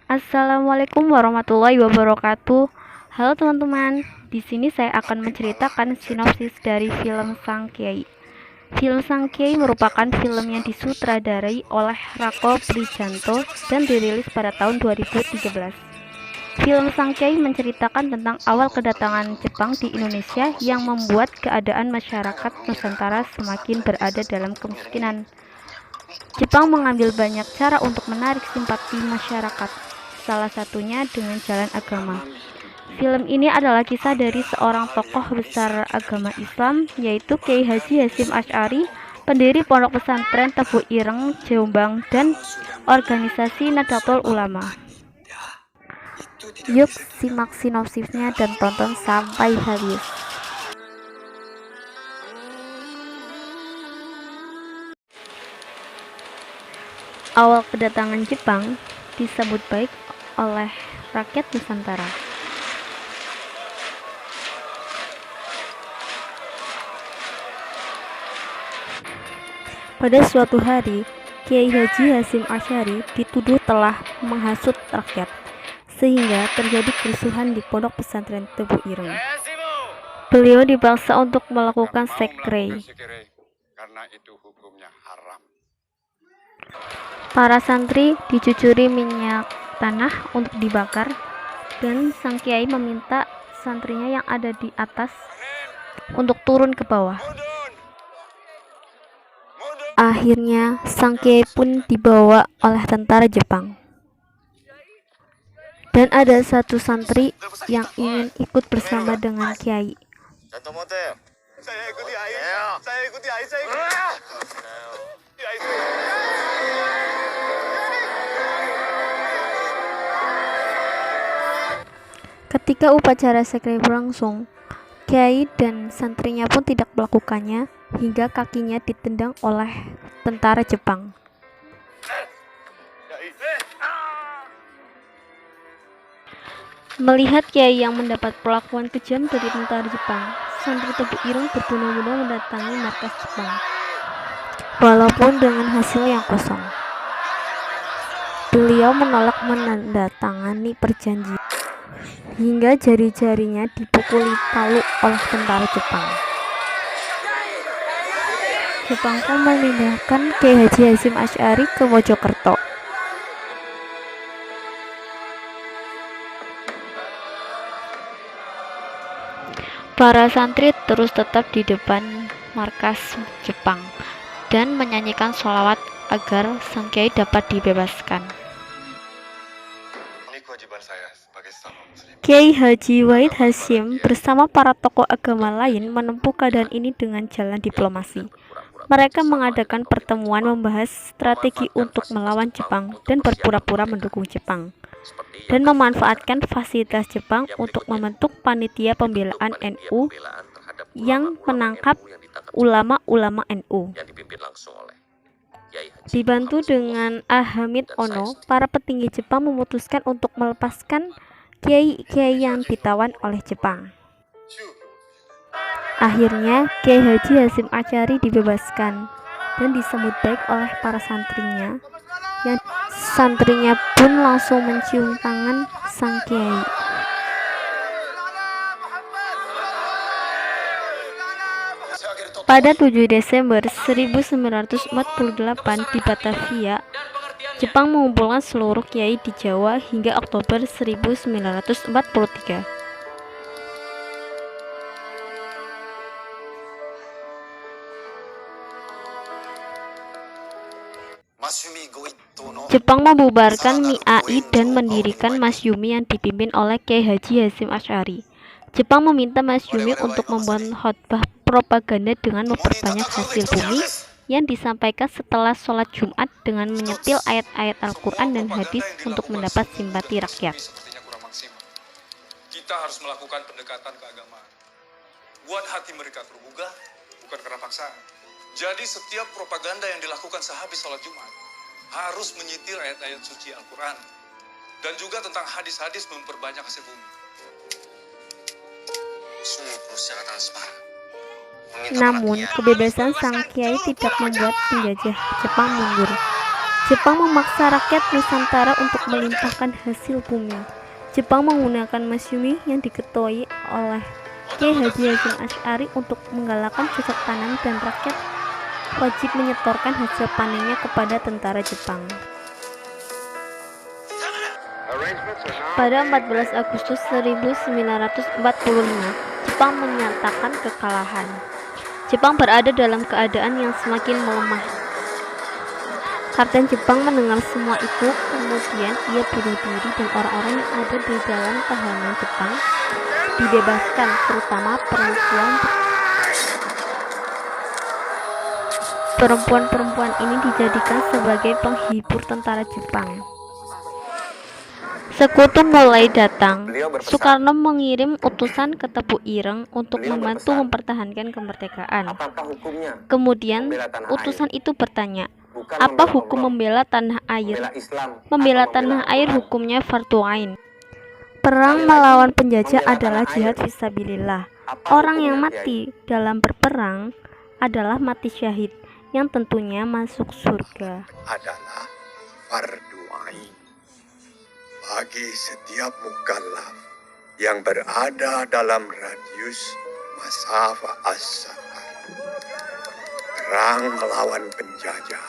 Assalamualaikum warahmatullahi wabarakatuh. Halo teman-teman, di sini saya akan menceritakan sinopsis dari film Sang Kiai. Film Sang Kiai merupakan film yang disutradarai oleh Rako Prijanto dan dirilis pada tahun 2013. Film Sang Kiai menceritakan tentang awal kedatangan Jepang di Indonesia yang membuat keadaan masyarakat Nusantara semakin berada dalam kemiskinan. Jepang mengambil banyak cara untuk menarik simpati masyarakat, salah satunya dengan jalan agama. Film ini adalah kisah dari seorang tokoh besar agama Islam, yaitu Kiai Haji Hasyim Asy'ari, pendiri Pondok Pesantren Tebu Ireng, Jombang, dan organisasi Nahdlatul Ulama. Yuk simak sinopsisnya dan tonton sampai habis. Awal kedatangan Jepang disambut baik oleh rakyat Nusantara. Pada suatu hari, Kiai Haji Hasyim Asy'ari dituduh telah menghasut rakyat, sehingga terjadi kerusuhan di Pondok Pesantren Tebu Ireng. Beliau dipaksa untuk melakukan sekre. Karena itu hukumnya haram. Para santri dicucuri minyak tanah untuk dibakar, dan Sang Kiai meminta santrinya yang ada di atas untuk turun ke bawah. Akhirnya Sang Kiai pun dibawa oleh tentara Jepang. Dan ada satu santri yang ingin ikut bersama dengan Kiai. Saya ikuti Aisyah. Ketika upacara sekre berlangsung, Kiai dan santrinya pun tidak melakukannya hingga kakinya ditendang oleh tentara Jepang. Melihat Kiai yang mendapat perlakuan kejam dari tentara Jepang, santri Tebu Ireng berbondong-bondong mendatangi markas Jepang, walaupun dengan hasil yang kosong. Beliau menolak menandatangani perjanjian, hingga jari-jarinya dipukuli palu oleh tentara Jepang. Jepang pun memindahkan Kiai Haji Hasyim Asy'ari ke Mojokerto. Para santri terus tetap di depan markas Jepang dan menyanyikan sholawat agar Sang Kiai dapat dibebaskan. Ini kewajiban saya sebagai sesama muslim. Kiai Haji Wahid Hasyim bersama para tokoh agama lain menempuh keadaan ini dengan jalan diplomasi. Mereka mengadakan pertemuan membahas strategi untuk melawan Jepang dan berpura-pura mendukung Jepang, dan memanfaatkan fasilitas Jepang untuk membentuk panitia pembelaan NU yang menangkap ulama-ulama NU. Dibantu dengan Hamid Ono, para petinggi Jepang memutuskan untuk melepaskan kiai-kiai yang ditawan oleh Jepang. Akhirnya Kiai Haji Hasyim Asy'ari dibebaskan dan disambut baik oleh para santrinya, yang santrinya pun langsung mencium tangan Sang Kiai. Pada 7 Desember 1948 di Batavia, Jepang mengumpulkan seluruh kiai di Jawa hingga Oktober 1943. Jepang membubarkan MIAI dan mendirikan Masyumi yang dipimpin oleh Kiai Haji Hasyim Asy'ari. Jepang meminta Masyumi untuk membuat khotbah propaganda dengan memperbanyak hasil bumi yang disampaikan setelah sholat Jumat dengan menyetil ayat-ayat Al-Quran dan hadis untuk mendapat simpati rakyat. Kita harus melakukan pendekatan keagamaan. Buat hati mereka tergugah, bukan karena paksaan. Jadi setiap propaganda yang dilakukan sehabis sholat Jumat harus menyitir ayat-ayat suci Al-Quran dan juga tentang hadis-hadis memperbanyak hasil bumi. Namun, kebebasan Sang Kiai tidak membuat penjajah Jepang mundur. Jepang memaksa rakyat Nusantara untuk melimpahkan hasil bumi. Jepang menggunakan Masyumi yang diketuai oleh Kiai Haji Hasyim Asy'ari untuk menggalakkan cocok tanam dan rakyat wajib menyetorkan hasil panennya kepada tentara Jepang. Pada 14 Agustus 1945, Jepang menyatakan kekalahan. Jepang berada dalam keadaan yang semakin melemah. Kapten Jepang mendengar semua itu, kemudian ia bunuh diri dan orang-orang yang ada di dalam tahanan Jepang dibebaskan, terutama perempuan ini dijadikan sebagai penghibur tentara Jepang. Sekutu mulai datang. Soekarno mengirim utusan ke Tepu Ireng untuk membantu mempertahankan kemerdekaan. Kemudian utusan itu bertanya, apa hukum membela tanah air? Membela tanah air hukumnya fardhu ain. Perang melawan penjajah adalah jihad fisabilillah. Orang yang mati dalam berperang adalah mati syahid, yang tentunya masuk surga. Adalah fardhu ain bagi setiap mukallaf yang berada dalam radius masafah as-safar. Perang melawan penjajah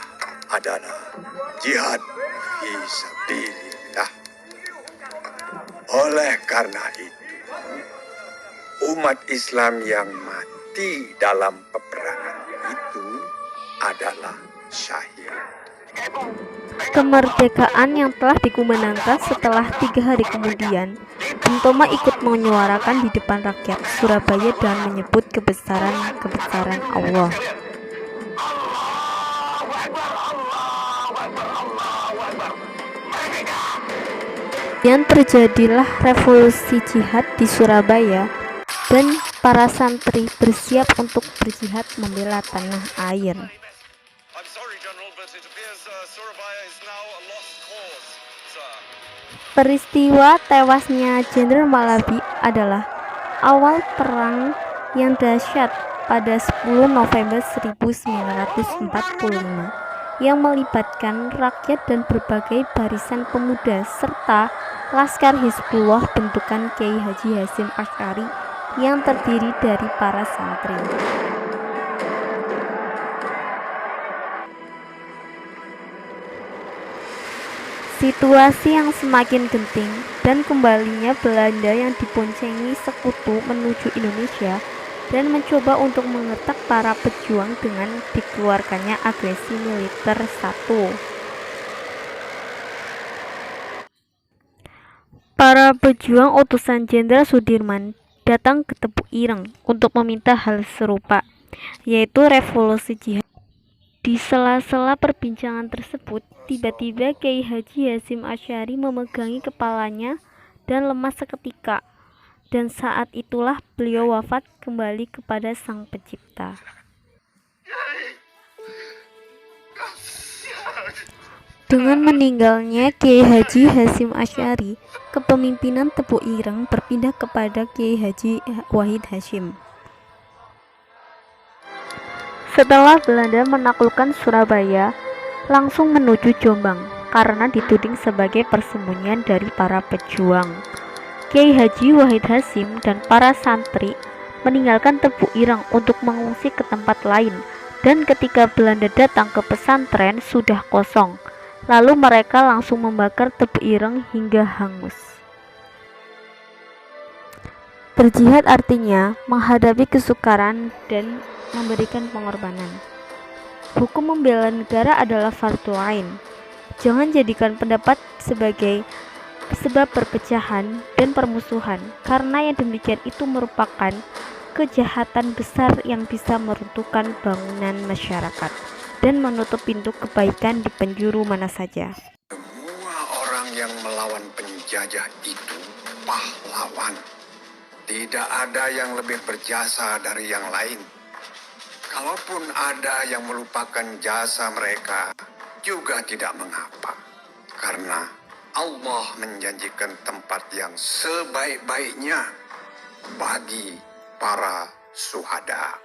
adalah jihad fisabilillah. Oleh karena itu, umat Islam yang mati dalam peperangan itu adalah syahid. Kemerdekaan yang telah dikumandangkan setelah 3 hari kemudian, Bung Tomo ikut menyuarakan di depan rakyat Surabaya dan menyebut kebesaran Allah. Yang terjadilah revolusi jihad di Surabaya dan para santri bersiap untuk berjihad membela tanah air. Peristiwa tewasnya Jenderal Malabi adalah awal perang yang dahsyat pada 10 November 1945 yang melibatkan rakyat dan berbagai barisan pemuda serta Laskar Hizbullah bentukan Kiai Haji Hasyim Asy'ari yang terdiri dari para santri. Situasi yang semakin genting dan kembalinya Belanda yang diboncengi sekutu menuju Indonesia dan mencoba untuk mengetak para pejuang dengan dikeluarkannya agresi militer 1. Para pejuang utusan Jenderal Sudirman datang ke Tepu Ireng untuk meminta hal serupa, yaitu revolusi jihad. Di sela-sela perbincangan tersebut, tiba-tiba Kiai Haji Hasyim Asy'ari memegangi kepalanya dan lemas seketika. Dan saat itulah beliau wafat kembali kepada Sang Pencipta. Dengan meninggalnya Kiai Haji Hasyim Asy'ari, kepemimpinan Tepu Ireng berpindah kepada Kiai Haji Wahid Hasyim. Setelah Belanda menaklukkan Surabaya, langsung menuju Jombang karena dituding sebagai persembunyian dari para pejuang. Kiai Haji Wahid Hasyim dan para santri meninggalkan Tepu Ireng untuk mengungsi ke tempat lain, dan ketika Belanda datang ke pesantren sudah kosong. Lalu mereka langsung membakar Tepu Ireng hingga hangus. Berjihad artinya menghadapi kesukaran dan memberikan pengorbanan. Hukum membela negara adalah fardhu ain. Jangan jadikan pendapat sebagai sebab perpecahan dan permusuhan, karena yang demikian itu merupakan kejahatan besar yang bisa meruntuhkan bangunan masyarakat dan menutup pintu kebaikan di penjuru mana saja. Semua orang yang melawan penjajah itu pahlawan. Tidak ada yang lebih berjasa dari yang lain. Kalaupun ada yang melupakan jasa mereka, juga tidak mengapa. Karena Allah menjanjikan tempat yang sebaik-baiknya bagi para syuhada.